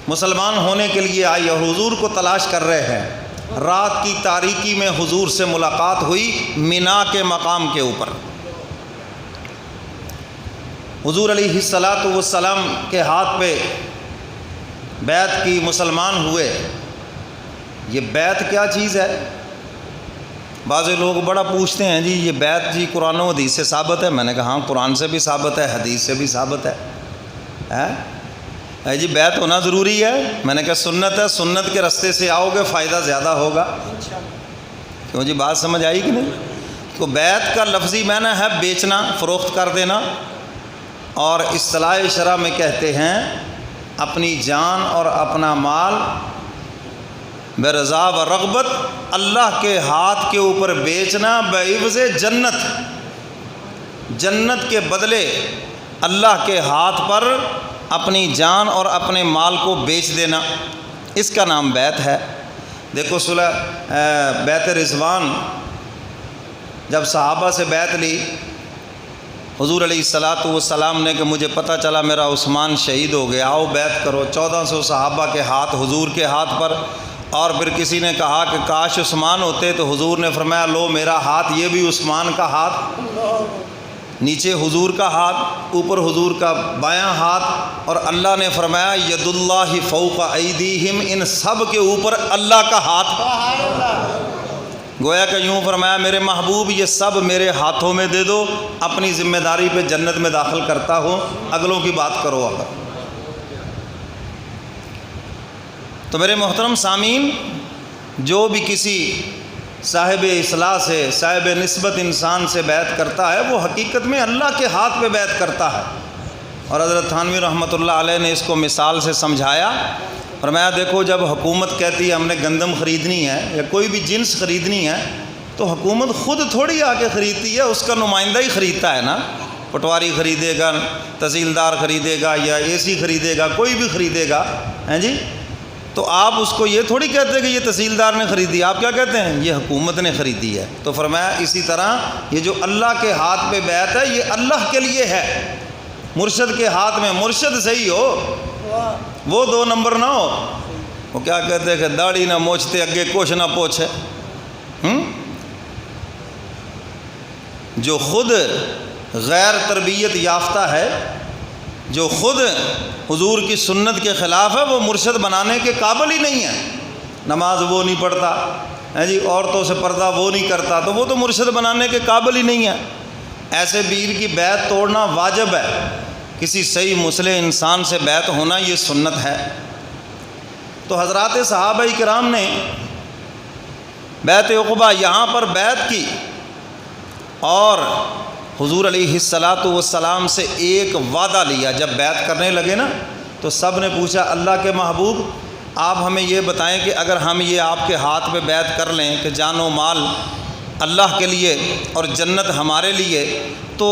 مسلمان ہونے کے لیے آئی اور حضور کو تلاش کر رہے ہیں۔ رات کی تاریکی میں حضور سے ملاقات ہوئی مینا کے مقام کے اوپر۔ حضور علیہ الصلاۃ والسلام کے ہاتھ پہ بیعت کی، مسلمان ہوئے۔ یہ بیعت کیا چیز ہے؟ بعض لوگ بڑا پوچھتے ہیں جی یہ بیعت جی قرآن و حدیث سے ثابت ہے؟ میں نے کہا ہاں قرآن سے بھی ثابت ہے، حدیث سے بھی ثابت ہے۔ جی بیعت ہونا ضروری ہے؟ میں نے کہا سنت ہے، سنت کے رستے سے آؤ گے فائدہ زیادہ ہوگا۔ کیوں جی بات سمجھ آئی کہ نہیں؟ تو بیعت کا لفظی معنی ہے بیچنا، فروخت کر دینا، اور اصطلاح شرع میں کہتے ہیں اپنی جان اور اپنا مال بے رضا و رغبت اللہ کے ہاتھ کے اوپر بیچنا بعوض جنت، جنت کے بدلے اللہ کے ہاتھ پر اپنی جان اور اپنے مال کو بیچ دینا، اس کا نام بیعت ہے۔ دیکھو صلح بیعت رضوان جب صحابہ سے بیعت لی، حضور علیہ الصلاۃ والسلام نے کہ مجھے پتہ چلا میرا عثمان شہید ہو گیا، آؤ بیعت کرو۔ 1400 صحابہ کے ہاتھ حضور کے ہاتھ پر، اور پھر کسی نے کہا کہ کاش عثمان ہوتے، تو حضور نے فرمایا لو میرا ہاتھ، یہ بھی عثمان کا ہاتھ، نیچے حضور کا ہاتھ، اوپر حضور کا بایاں ہاتھ، اور اللہ نے فرمایا ید اللہ فوق ایدیہم، ان سب کے اوپر اللہ کا ہاتھ۔ گویا کہ یوں فرمایا میرے محبوب یہ سب میرے ہاتھوں میں دے دو، اپنی ذمہ داری پہ جنت میں داخل کرتا ہوں، اگلوں کی بات کرو۔ اگر تو میرے محترم سامعین، جو بھی کسی صاحب اصلاح سے، صاحب نسبت انسان سے بیعت کرتا ہے، وہ حقیقت میں اللہ کے ہاتھ پہ بیعت کرتا ہے۔ اور حضرت تھانوی رحمۃ اللہ علیہ نے اس کو مثال سے سمجھایا، فرمایا دیکھو جب حکومت کہتی ہے ہم نے گندم خریدنی ہے یا کوئی بھی جنس خریدنی ہے، تو حکومت خود تھوڑی آ کے خریدتی ہے، اس کا نمائندہ ہی خریدتا ہے نا۔ پٹواری خریدے گا، تحصیلدار خریدے گا، یا اے سی خریدے گا، کوئی بھی خریدے گا، ہیں جی؟ تو آپ اس کو یہ تھوڑی کہتے ہیں کہ یہ تحصیلدار نے خریدی، آپ کیا کہتے ہیں؟ یہ حکومت نے خریدی ہے۔ تو فرمایا اسی طرح یہ جو اللہ کے ہاتھ پہ بیعت ہے یہ اللہ کے لیے ہے۔ مرشد کے ہاتھ میں مرشد صحیح ہو، وہ 2 نمبر نہ ہو۔ وہ کیا کہتے ہیں کہ داڑھی نہ موچھتے اگے کچھ نہ پوچھے۔ جو خود غیر تربیت یافتہ ہے، جو خود حضور کی سنت کے خلاف ہے، وہ مرشد بنانے کے قابل ہی نہیں ہے۔ نماز وہ نہیں پڑھتا ہے جی، عورتوں سے پردہ وہ نہیں کرتا، تو وہ تو مرشد بنانے کے قابل ہی نہیں ہے۔ ایسے پیر کی بیعت توڑنا واجب ہے۔ کسی صحیح مسلح انسان سے بیعت ہونا یہ سنت ہے۔ تو حضرات صحابہ کرام نے بیعت عقبہ یہاں پر بیعت کی، اور حضور علیہ الصلاۃ والسلام سے ایک وعدہ لیا۔ جب بیعت کرنے لگے نا تو سب نے پوچھا اللہ کے محبوب آپ ہمیں یہ بتائیں کہ اگر ہم یہ آپ کے ہاتھ پہ بیعت کر لیں کہ جان و مال اللہ کے لیے اور جنت ہمارے لیے، تو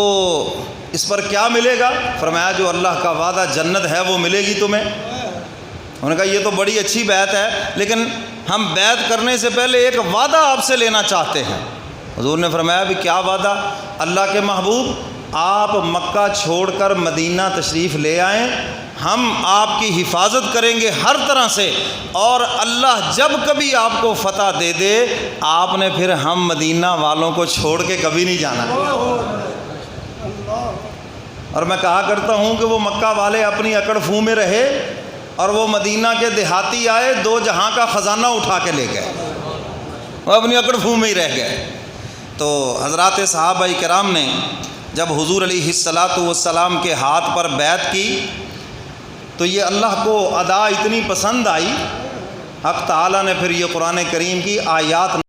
اس پر کیا ملے گا؟ فرمایا جو اللہ کا وعدہ جنت ہے وہ ملے گی تمہیں۔ انہوں نے کہا یہ تو بڑی اچھی بیعت ہے، لیکن ہم بیعت کرنے سے پہلے ایک وعدہ آپ سے لینا چاہتے ہیں۔ حضور نے فرمایا بھی کیا وعدہ؟ اللہ کے محبوب آپ مکہ چھوڑ کر مدینہ تشریف لے آئیں، ہم آپ کی حفاظت کریں گے ہر طرح سے، اور اللہ جب کبھی آپ کو فتح دے دے آپ نے پھر ہم مدینہ والوں کو چھوڑ کے کبھی نہیں جانا۔ اور میں کہا کرتا ہوں کہ وہ مکہ والے اپنی اکڑ فو میں رہے، اور وہ مدینہ کے دیہاتی آئے 2 جہاں کا خزانہ اٹھا کے لے گئے، وہ اپنی اکڑ فو میں ہی رہ گئے۔ تو حضرات صحابہ کرام نے جب حضور علیہ الصلاۃ والسلام کے ہاتھ پر بیعت کی تو یہ اللہ کو ادا اتنی پسند آئی، حق تعالیٰ نے پھر یہ قرآن کریم کی آیات